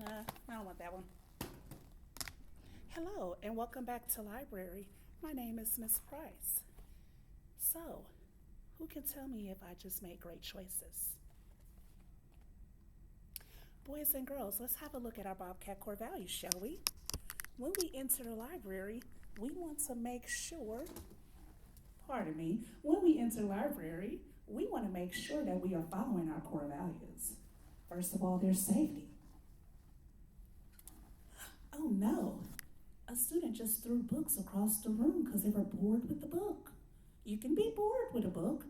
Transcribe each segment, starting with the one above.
I don't want that one. Hello, and welcome back to Library. My name is Miss Price. So, who can tell me if I just made great choices? Boys and girls, let's have a look at our Bobcat core values, shall we? When we enter the library, we want to make sure, pardon me, when we enter the library, we want to make sure that we are following our core values. First of all, there's safety. Oh no, a student just threw books across the room because they were bored with the book. You can be bored with a book,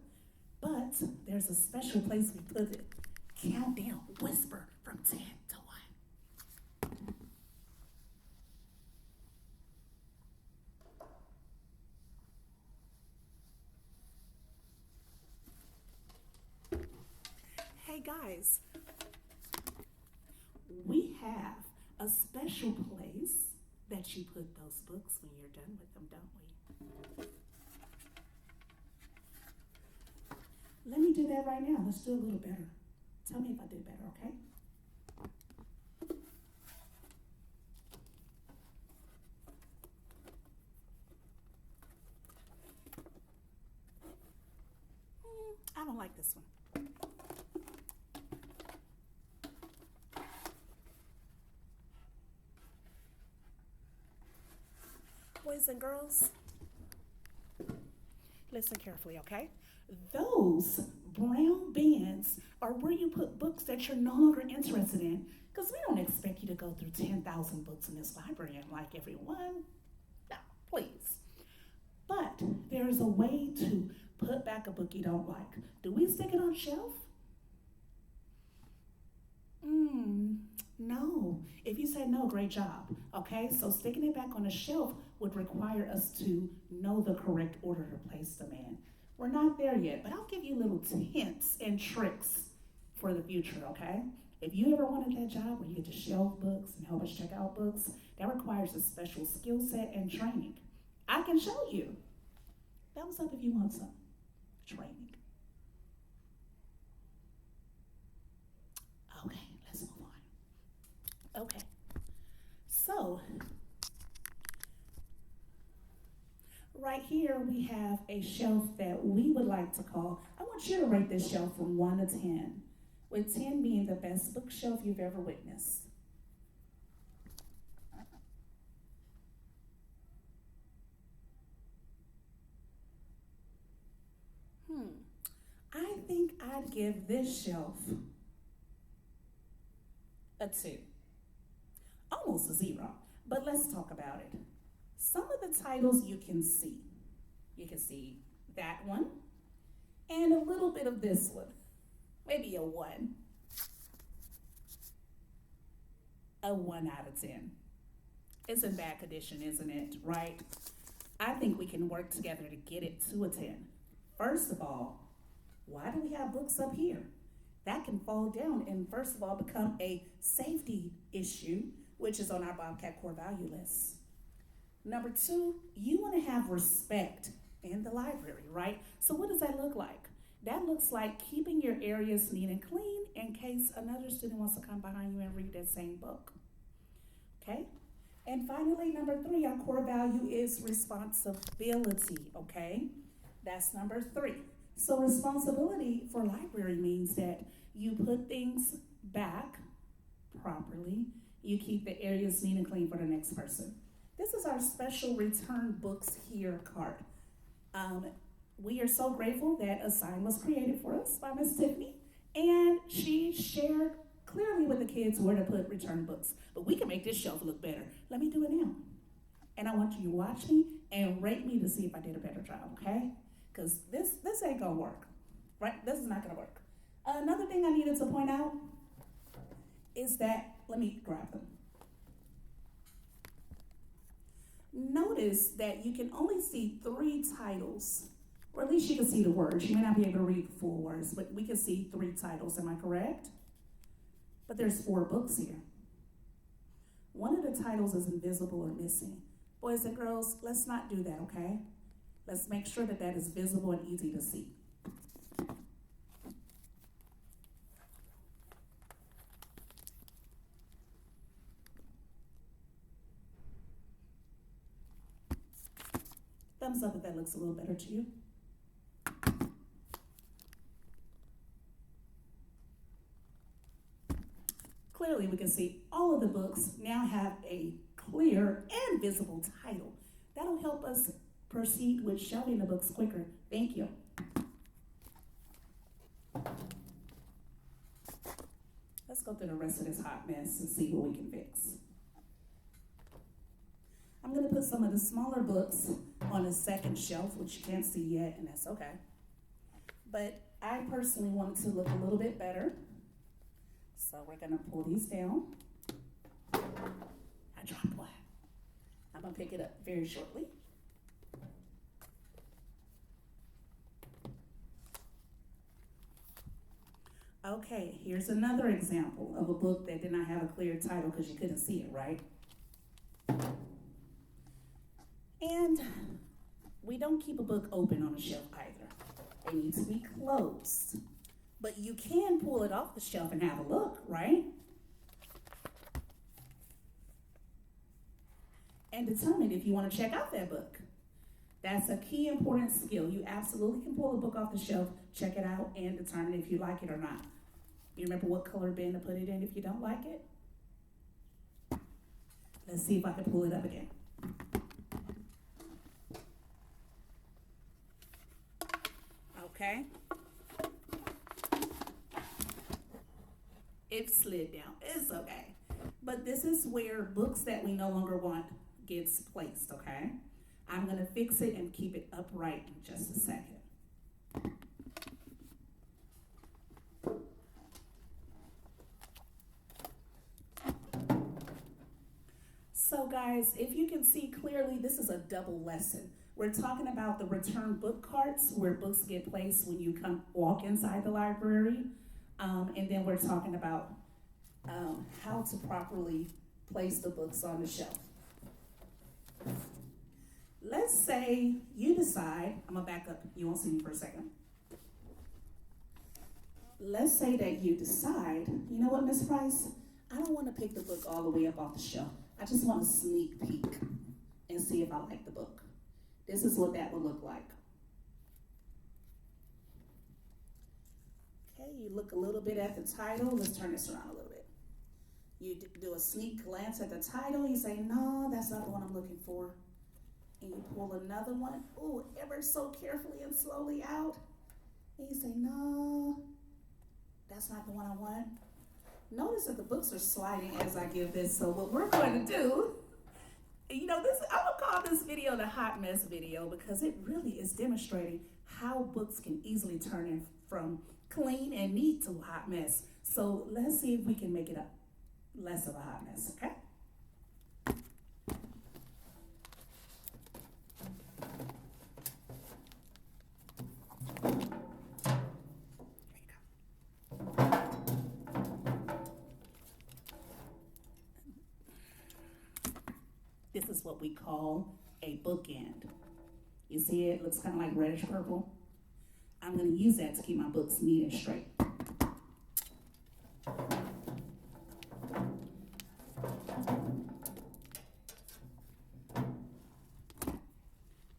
but there's a special place we put it. Countdown, whisper from 10 to 1. Hey guys, we have a special place that you put those books when you're done with them, don't we? Let me do that right now. Let's do a little better. Tell me if I did better, okay? I don't like this one. Boys and girls, listen carefully, okay? Those brown bins are where you put books that you're no longer interested in, because we don't expect you to go through 10,000 books in this library and like everyone. No, please. But there's a way to put back a book you don't like. Do we stick it on a shelf? No. If you said no, great job. Okay, so sticking it back on a shelf would require us to know the correct order to place them in. We're not there yet, but I'll give you little hints and tricks for the future, okay? If you ever wanted that job where you get to shelf books and help us check out books, that requires a special skill set and training. I can show you. Thumbs up if you want some training. Okay, let's move on. Okay, so right here we have a shelf that we would like to call, I want you to rate this shelf from 1 to 10, with 10 being the best bookshelf you've ever witnessed. I think I'd give this shelf a 2, almost a 0, but let's talk about it. Some of the titles you can see. You can see that one and a little bit of this one, maybe a 1. A 1 out of 10. It's in bad condition, isn't it? Right? I think we can work together to get it to a 10. First of all, why do we have books up here? That can fall down and, first of all, become a safety issue, which is on our Bobcat core value list. Number 2, you want to have respect in the library, right? So what does that look like? That looks like keeping your areas neat and clean in case another student wants to come behind you and read that same book. Okay? And finally, number 3, our core value is responsibility, okay? That's number 3. So responsibility for library means that you put things back properly. You keep the areas neat and clean for the next person. This is our special return books here card. We are so grateful that a sign was created for us by Miss Tiffany, and she shared clearly with the kids where to put return books. But we can make this shelf look better. Let me do it now. And I want you to watch me and rate me to see if I did a better job, okay? Because this ain't gonna work, right? This is not gonna work. Another thing I needed to point out is that, let me grab them. Notice that you can only see 3 titles, or at least you can see the words. You may not be able to read the full words, but we can see 3 titles, am I correct? But there's 4 books here. One of the titles is invisible or missing. Boys and girls, let's not do that, okay? Let's make sure that that is visible and easy to see. thumbs up if that looks a little better to you. Clearly, we can see all of the books now have a clear and visible title. That'll help us proceed with shelving the books quicker. Thank you. Let's go through the rest of this hot mess and see what we can fix. I'm going to put some of the smaller books on the second shelf, which you can't see yet, and that's okay. But I personally want it to look a little bit better. So we're going to pull these down. I dropped one. I'm going to pick it up very shortly. Okay, here's another example of a book that did not have a clear title because you couldn't see it, right? And we don't keep a book open on a shelf either. They need to be closed. But you can pull it off the shelf and have a look, right? And determine if you want to check out that book. That's a key important skill. You absolutely can pull a book off the shelf, check it out, and determine if you like it or not. You remember what color bin to put it in if you don't like it? Let's see if I can pull it up again. Okay. It slid down. It's okay. But this is where books that we no longer want gets placed, okay? I'm going to fix it and keep it upright in just a second. So guys, if you can see clearly, this is a double lesson. We're talking about the return book carts where books get placed when you walk inside the library. And then we're talking about how to properly place the books on the shelf. Let's say you decide, I'm gonna back up, you won't see me for a second. Let's say that you decide, you know what, Miss Price? I don't want to pick the book all the way up off the shelf. I just want a sneak peek and see if I like the book. This is what that would look like. Okay, you look a little bit at the title. Let's turn this around a little bit. You do a sneak glance at the title. You say, no, that's not the one I'm looking for. And you pull another one, ooh, ever so carefully and slowly out. And you say, no, that's not the one I want. Notice that the books are sliding as I give this. So what we're going to do, you know, this I would call this video the hot mess video because it really is demonstrating how books can easily turn in from clean and neat to a hot mess. So let's see if we can make it less of a hot mess, okay? This is what we call a bookend. You see it looks kind of like reddish purple. I'm going to use that to keep my books neat and straight.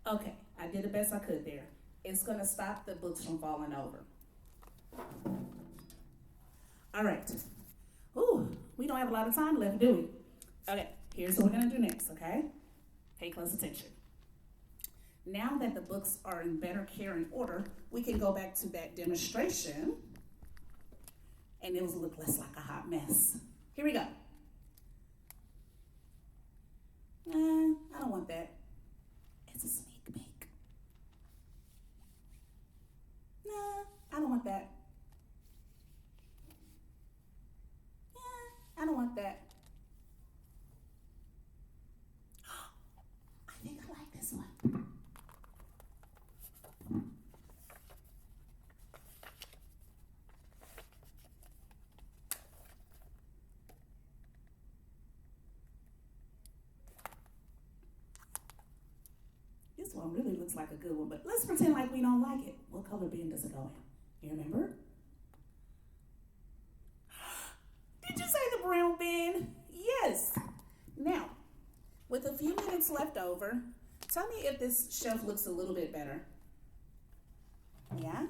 Okay, I did the best I could there. It's going to stop the books from falling over. All right. Ooh, we don't have a lot of time left, do we? Okay, here's what we're going to do next, okay? Pay close attention. Now that the books are in better care and order, we can go back to that demonstration and it will look less like a hot mess. Here we go. I don't want that. It's a sneak peek. I don't want that. I don't want that. I think I like this one. This one really looks like a good one, but let's pretend like we don't like it. What color bin does it go in? You remember? Did you say the brown bin? Yes. Now, with a few minutes left over, Tell me if this shelf looks a little bit better. Yeah?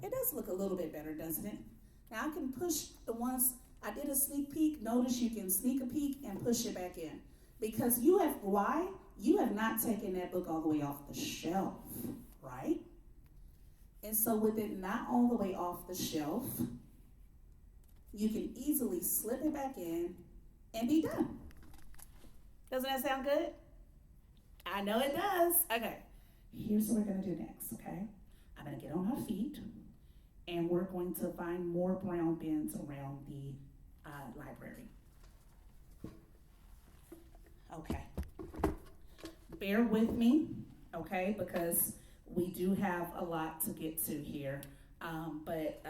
It does look a little bit better, doesn't it? Now I can push the ones, I did a sneak peek. Notice you can sneak a peek and push it back in. Because why? You have not taken that book all the way off the shelf, right? And so with it not all the way off the shelf, you can easily slip it back in and be done. Doesn't that sound good? I know it does. Okay, here's what we're gonna do next, okay? I'm gonna get on our feet and we're going to find more brown bins around the library. Okay, bear with me, okay, because we do have a lot to get to here, but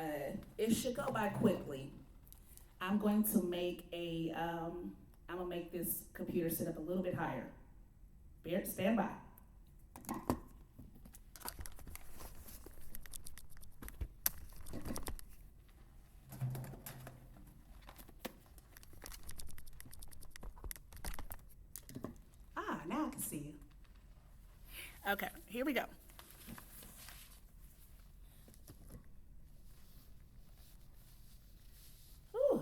it should go by quickly. I'm going to make I'm gonna make this computer sit up a little bit higher. Stand by. Now I can see you. Okay, here we go. Ooh.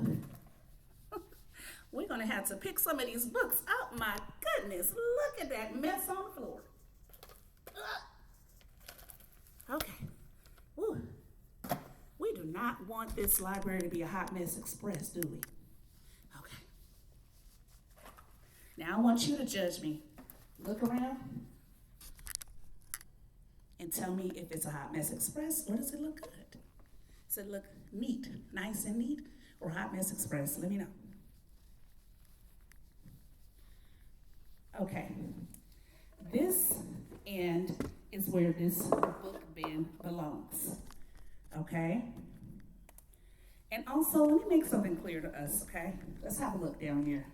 We're gonna have to pick some of these books up. My goodness, look at that mess on the floor. Okay. Ooh. We do not want this library to be a hot mess express, do we? Okay. Now I want you to judge me. Look around and tell me if it's a hot mess express or does it look good? Does it look neat, nice and neat, or hot mess express? Let me know. Okay, this end is where this book bin belongs, okay? And also, let me make something clear to us, okay? Let's have a look down here.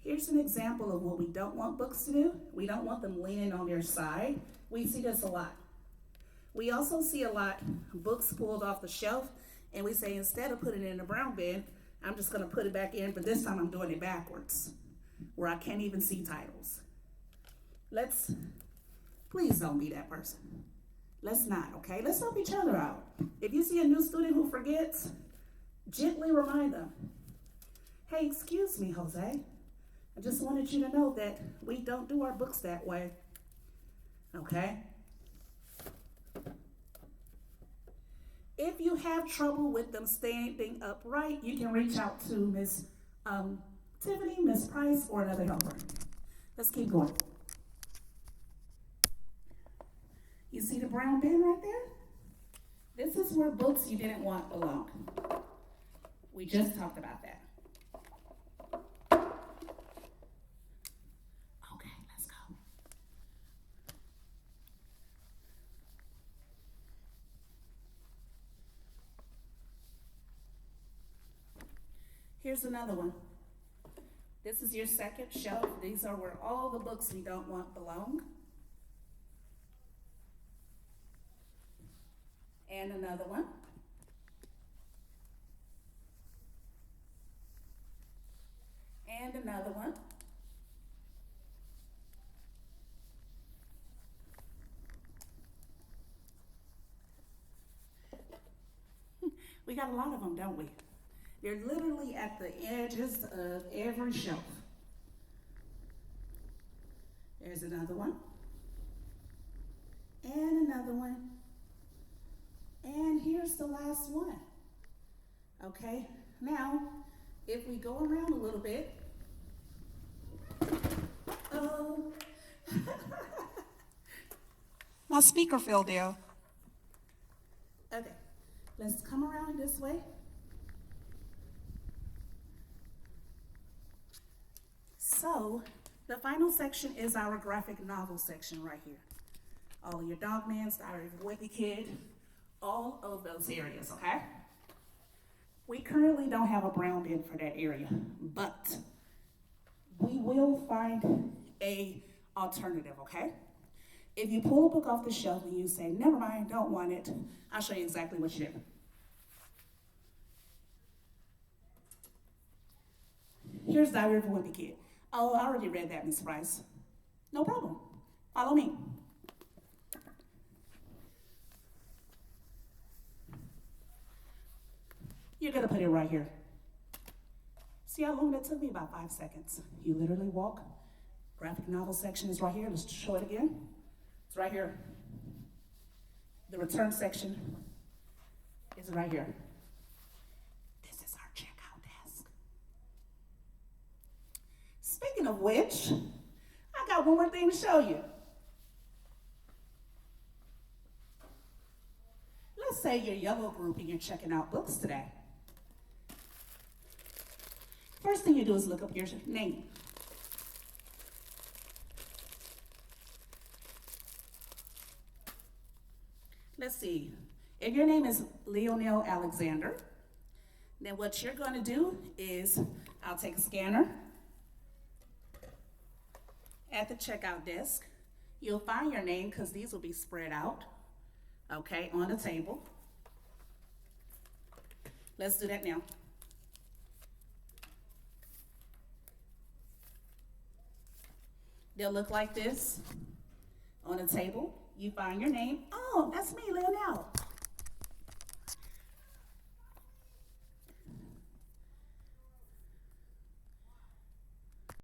Here's an example of what we don't want books to do. We don't want them leaning on their side. We see this a lot. We also see a lot books pulled off the shelf, and we say instead of putting it in the brown bin, I'm just gonna put it back in, but this time I'm doing it backwards, where I can't even see titles. Please don't be that person. Let's not, okay? Let's help each other out. If you see a new student who forgets, gently remind them, hey, excuse me, Jose. I just wanted you to know that we don't do our books that way, okay? If you have trouble with them standing upright, you can reach out to Miss Tiffany, Miss Price, or another helper. Let's keep going. You see the brown bin right there? This is where books you didn't want belong. We just talked about that. Okay, let's go. Here's another one. This is your second shelf. These are where all the books we don't want belong. And another one. And another one. We got a lot of them, don't we? They're literally at the edges of every shelf. There's another one. And another one. And here's the last one. Okay, now, if we go around a little bit. Oh. My speaker fell down. Okay, let's come around this way. So, the final section is our graphic novel section right here. All of your Dogman's, Diary of a Wimpy Kid, all of those areas, okay? We currently don't have a brown bin for that area, but we will find a alternative, okay? If you pull a book off the shelf and you say, never mind, don't want it, I'll show you exactly what you do. Here's Diary of a Wimpy Kid. Oh, I already read that, Miss Price. No problem. Follow me. You're gonna put it right here. See how long that took me? About 5 seconds. You literally walk. Graphic novel section is right here. Let's show it again. It's right here. The return section is right here. This is our checkout desk. Speaking of which, I got one more thing to show you. Let's say you're yellow group and you're checking out books today. First thing you do is look up your name. Let's see. If your name is Leonel Alexander, then what you're going to do is I'll take a scanner at the checkout desk. You'll find your name because these will be spread out, okay, on the table. Let's do that now. They'll look like this on the table. You find your name. Oh, that's me, Leonel.